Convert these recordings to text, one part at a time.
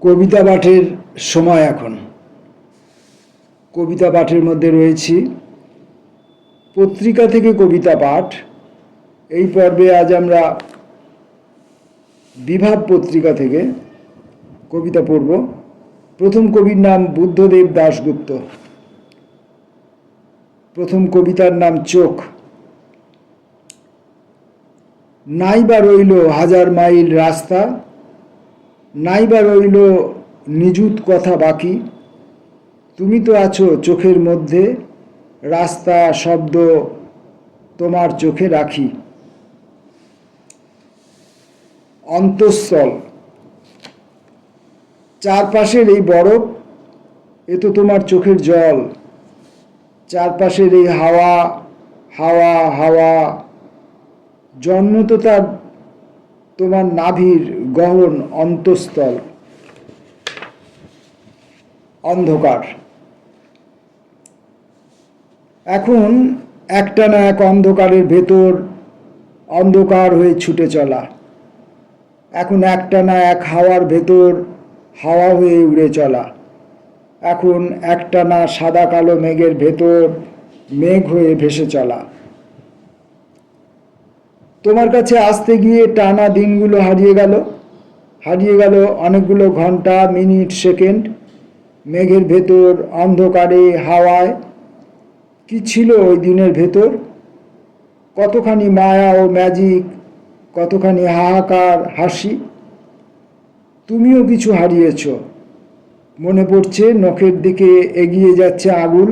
কবিতা পাঠের সময় এখন। কবিতা পাঠের মধ্যে রয়েছি পত্রিকা থেকে কবিতা পাঠ। এই পর্বে আজ আমরা বিভাব পত্রিকা থেকে কবিতা পড়ব। প্রথম কবির নাম বুদ্ধদেব দাশগুপ্ত। প্রথম কবিতার নাম চোখ। নাইবা রইল হাজার মাইল রাস্তা, নাইবা রইল নিযুত কথা বাকি, তুমি তো আছো চোখের মধ্যে, রাস্তা শব্দ তোমার চোখে রাখি। অন্তঃস্থল। চারপাশের এই বরফ, এ তো তোমার চোখের জল। চারপাশের এই হাওয়া হাওয়া হাওয়া, জন্ম তো তার তোমার নাভির গহন অন্তঃস্থল। অন্ধকার। এখন একটানা এক অন্ধকারের ভেতর অন্ধকার হয়ে ছুটে চলা। এখন একটানা এক হাওয়ার ভেতর হাওয়া হয়ে উড়ে চলা। এখন একটানা সাদা কালো মেঘের ভেতর মেঘ হয়ে ভেসে চলা। তোমার কাছে আসতে গিয়ে টানা দিনগুলো হারিয়ে গেল অনেকগুলো ঘন্টা, মিনিট, সেকেন্ড। মেঘের ভেতর অন্ধকারে হাওয়ায় কি ছিল ওই দিনের ভেতর? কতখানি মায়া ও ম্যাজিক, কতখানি হাহাকার হাসি। তুমিও কিছু হারিয়েছ। মনে পড়ছে নখের দিকে এগিয়ে যাচ্ছে আঙুল,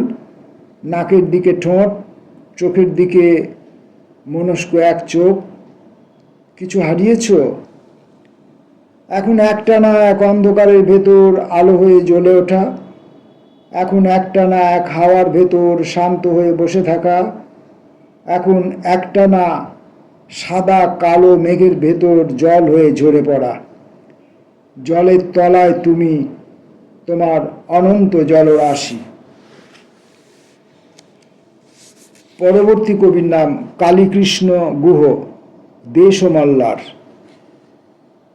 নাকের দিকে ঠোঁট, চোখের দিকে মনস্ক এক চোখ। কিছু হারিয়েছ। এখন একটানা এক অন্ধকারের ভেতর আলো হয়ে জ্বলে ওঠা। এখন একটানা এক হাওয়ার ভেতর শান্ত হয়ে বসে থাকা। এখন একটানা সাদা কালো মেঘের ভেতর জল হয়ে ঝরে পড়া। জলের তলায় তুমি, তোমার অনন্ত জলরাশি। পরবর্তী কবির নাম কালীকৃষ্ণ গুহ। দেশ ও মল্লার।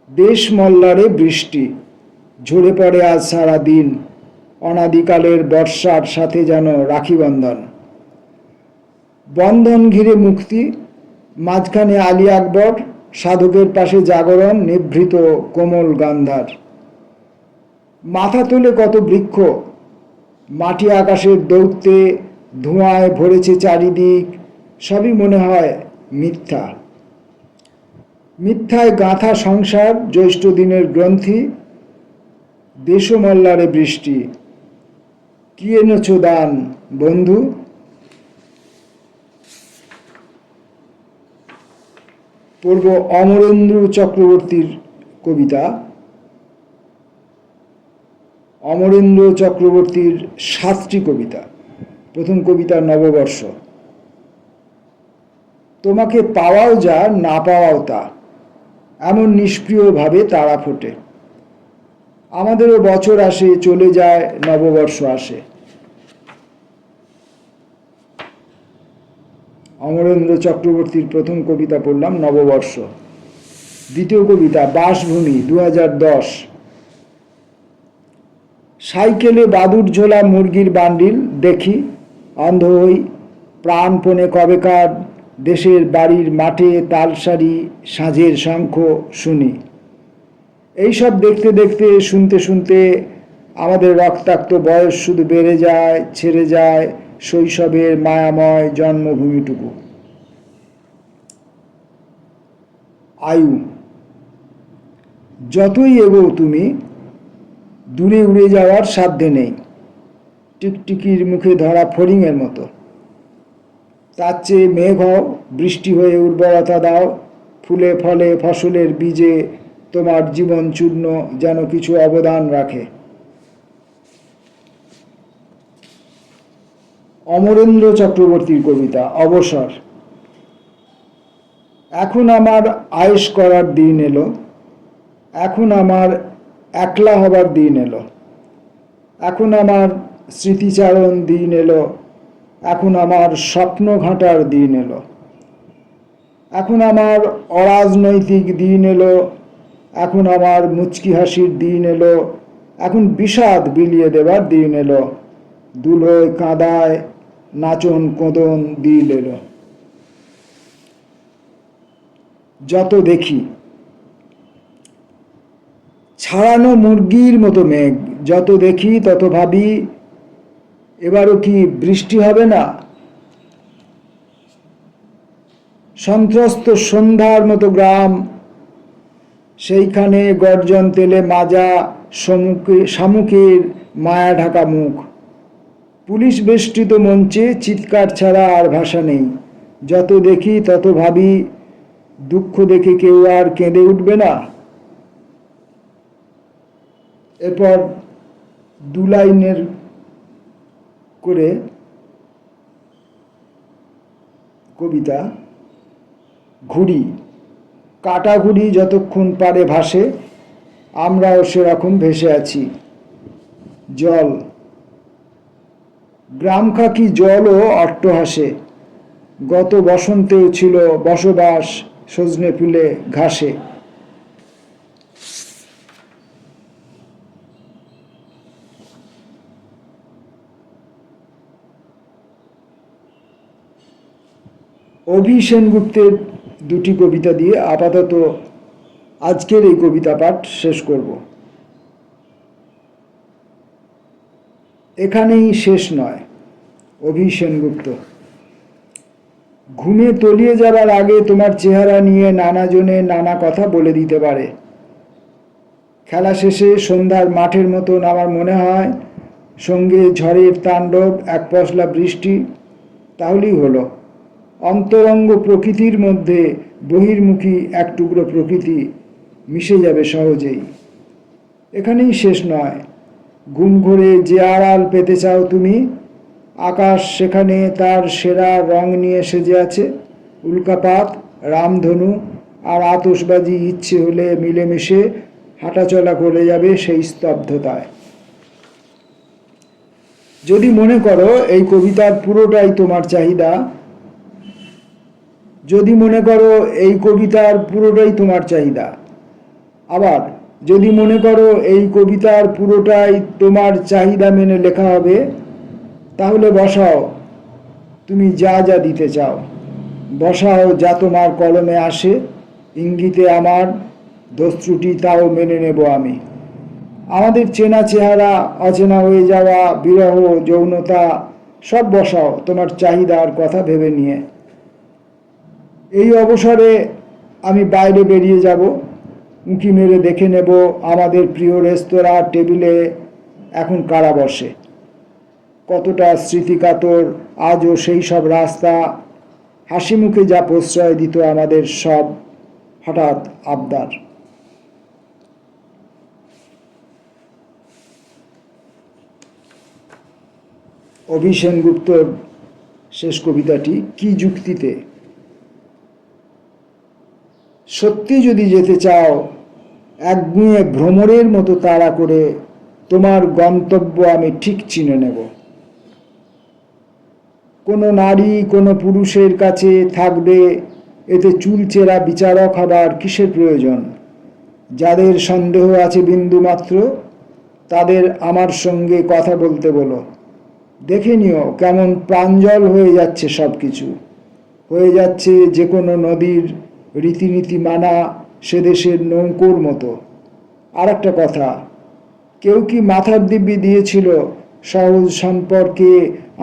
দেশ মল্লারে বৃষ্টি ঝরে পড়ে আজ সারা দিন, অনাদিকালের বর্ষার সাথে যেন রাখি বন্ধন। বন্ধন ঘিরে মুক্তি, মাঝখানে আলী আকবর, সাধকের পাশে জাগরণ, নিভৃত কোমল গান্ধার। মাথা তোলে কত বৃক্ষ, মাটি আকাশের দৌত্যে ধোঁয়ায় ভরেছে চারিদিক, সবই মনে হয় মিথ্যা। মিথ্যায় গাঁথা সংসার, জ্যৈষ্ঠ দিনের গ্রন্থি। দেশমল্লারে বৃষ্টি, কি এনেছ দান বন্ধু? পড়ব অমরেন্দ্র চক্রবর্তীর কবিতা। অমরেন্দ্র চক্রবর্তীর 7টি কবিতা। প্রথম কবিতা নববর্ষ। তোমাকে পাওয়াও যা, না পাওয়াও তা, এমন নিষ্প্রিয়ভাবে তারা ফোটে। আমাদেরও বছর আসে, চলে যায়, নববর্ষ আসে। অমরেন্দ্র চক্রবর্তীর প্রথম কবিতা পড়লাম, নববর্ষ। দ্বিতীয় কবিতা বাসভূমি, 2010। সাইকেলে বাদুর ঝোলা মুরগির বান্ডিল দেখি, অন্ধ হই প্রাণপণে কবেকার। দেশের বাড়ির মাঠে তালসারি, সাঁঝের শঙ্খ শুনি। এইসব দেখতে দেখতে, শুনতে শুনতে আমাদের রক্তাক্ত বয়স শুধু বেড়ে যায়, ছেড়ে যায় শৈশবের মায়াময় জন্মভূমিটুকু। আয়ু। যতই এগোও তুমি, দূরে উড়ে যাওয়ার সাধ্যে নেই, টিকটিকির মুখে ধরা ফড়িংয়ের মতো। তার চেয়ে মেঘ হও, বৃষ্টি হয়ে উর্বরতা দাও, ফুলে ফলে ফসলের বীজে তোমার জীবন চূর্ণ যেন কিছু অবদান রাখে। অমরেন্দ্র চক্রবর্তীর কবিতা অবসর। এখন আমার আয়েশ করার দিন এলো, এখন আমার একলা হবার দিন এলো, এখন আমার স্মৃতিচারণ দিন এলো, এখন আমার স্বপ্ন ঘাঁটার দিন এলো, এখন আমার অরাজনৈতিক দিন এলো, এখন আমার মুচকি হাসির দিন এলো, এখন বিষাদ বিলিয়ে দেবার দিন এলো, ধুলোয় কাঁদায় নাচন কোদন দিল এলো। যত দেখি ছাড়ানো মুরগির মতো মেঘ, যত দেখি তত ভাবি এবারও কি বৃষ্টি হবে না। সন্ত্রস্ত সন্ধ্যার মতো গ্রাম, সেইখানে গর্জন তেলে মাজা শামুকের মায়া ঢাকা মুখ। পুলিশ বেষ্টিত মঞ্চে চিৎকার ছাড়া আর ভাষা নেই। যত দেখি তত ভাবি দুঃখ দেখে কেউ আর কেঁদে উঠবে না। এরপর 2 লাইনের করে কবিতা। ঘুড়ি, কাটা ঘুড়ি যতক্ষণ পারে ভাসে, আমরাও সেরকম ভেসে আছি। জল, গ্রাম খাকি জলও অট্টহাসে, গত বসন্তেও ছিল বসবাস সজনে ফুলে ঘাসে। অভি সেনগুপ্তের 2টি কবিতা দিয়ে আপাতত আজকের এই কবিতা পাঠ শেষ করব। এখানেই শেষ নয়। অভি সেনগুপ্ত। ঘুমে তলিয়ে যাবার আগে তোমার চেহারা নিয়ে নানা জনে নানা কথা বলে দিতে পারে। খেলা শেষে সন্ধ্যার মাঠের মতন আমার মনে হয়, সঙ্গে ঝড়ের তাণ্ডব, এক পশলা বৃষ্টি, তাহলেই হলো। অন্তরঙ্গ প্রকৃতির মধ্যে বহির্মুখী এক টুকরো প্রকৃতি মিশে যাবে সহজেই। এখানেই শেষ নয়। ঘুম ঘরে যে আড়াল পেতে চাও তুমি, আকাশ সেখানে তার সেরা রং নিয়ে সেজে আছে। উল্কাপাত, রামধনু আর আতশবাজি ইচ্ছে হলে মিলেমিশে হাঁটাচলা করে যাবে সেই স্তব্ধতায়। যদি মনে করো এই কবিতার পুরোটাই তোমার চাহিদা, যদি মনে করো এই কবিতার পুরোটাই তোমার চাহিদা, আবার যদি মনে করো এই কবিতার পুরোটাই তোমার চাহিদা মেনে লেখা হবে, তাহলে বসাও তুমি যা যা দিতে চাও। বসাও যা তোমার কলমে আসে, ইঙ্গিতে আমার, দোষ ত্রুটি তাও মেনে নেব আমি। আমাদের চেনা চেহারা, অচেনা হয়ে যাওয়া, বিরহ, যৌনতা সব বসাও তোমার চাহিদার কথা ভেবে নিয়ে। এই অবসরে আমি বাইরে বেরিয়ে যাব, উঁকি মেরে দেখে নেব আমাদের প্রিয় রেস্তোরাঁ টেবিলে এখন কারা বসে। কতটা স্মৃতিকাতর আজও সেই সব রাস্তা, হাসি মুখে যা প্রশ্রয় দিত আমাদের সব হঠাৎ আবদার। অভি সেনগুপ্তর শেষ কবিতাটি কি যুক্তিতে। সত্যি যদি যেতে চাও, একগুঁয়ে ভ্রমরের মতো তাড়া করে তোমার গন্তব্য আমি ঠিক চিনে নেব। কোনো নারী কোনো পুরুষের কাছে থাকবে এতে চুলচেরা বিচারক হবার কিসের প্রয়োজন। যাদের সন্দেহ আছে বিন্দুমাত্র, তাদের আমার সঙ্গে কথা বলতে বলো। দেখে নিও কেমন প্রাঞ্জল হয়ে যাচ্ছে সব কিছু, হয়ে যাচ্ছে যে কোনো নদীর রীতিনীতি মানা সে দেশের নৌকোর মতো। আর একটা কথা, কেউ কি মাথার দিব্যি দিয়েছিল সহজ সম্পর্কে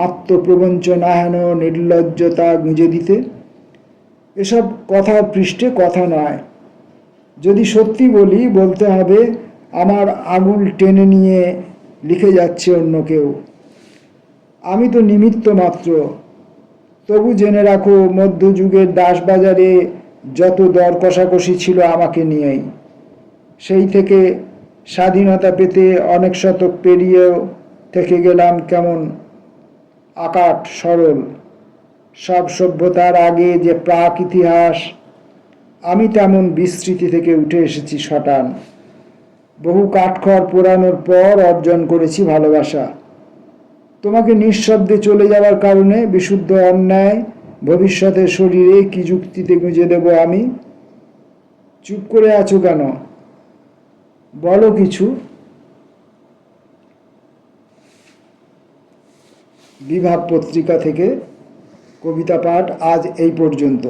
আত্মপ্রবঞ্চনা হেন নির্লজ্জতা গুঁজে দিতে? এসব কথার পৃষ্ঠে কথা নয়। যদি সত্যি বলি, বলতে হবে আমার আঙুল টেনে নিয়ে লিখে যাচ্ছে অন্য কেউ, আমি তো নিমিত্ত মাত্র। তবু জেনে রাখো, মধ্যযুগের দাসবাজারে যত দর কষাকষি ছিল আমাকে নিয়েই। সেই থেকে স্বাধীনতা পেতে অনেক শতক পেরিয়েও থেকে গেলাম কেমন আকাট সরল। সব সভ্যতার আগে যে প্রাক ইতিহাস, আমি তেমন বিস্মৃতি থেকে উঠে এসেছি শটান। বহু কাঠখড় পোড়ানোর পর অর্জন করেছি ভালোবাসা। তোমাকে নিঃশব্দে চলে যাওয়ার কারণে বিশুদ্ধ অন্যায় ভবিষ্যতের শরীরে কি যুক্তিতে গুঁজে দেব আমি? চুপ করে আছো কেন? বলো কিছু। বিভাগ পত্রিকা থেকে কবিতা পাঠ আজ এই পর্যন্ত।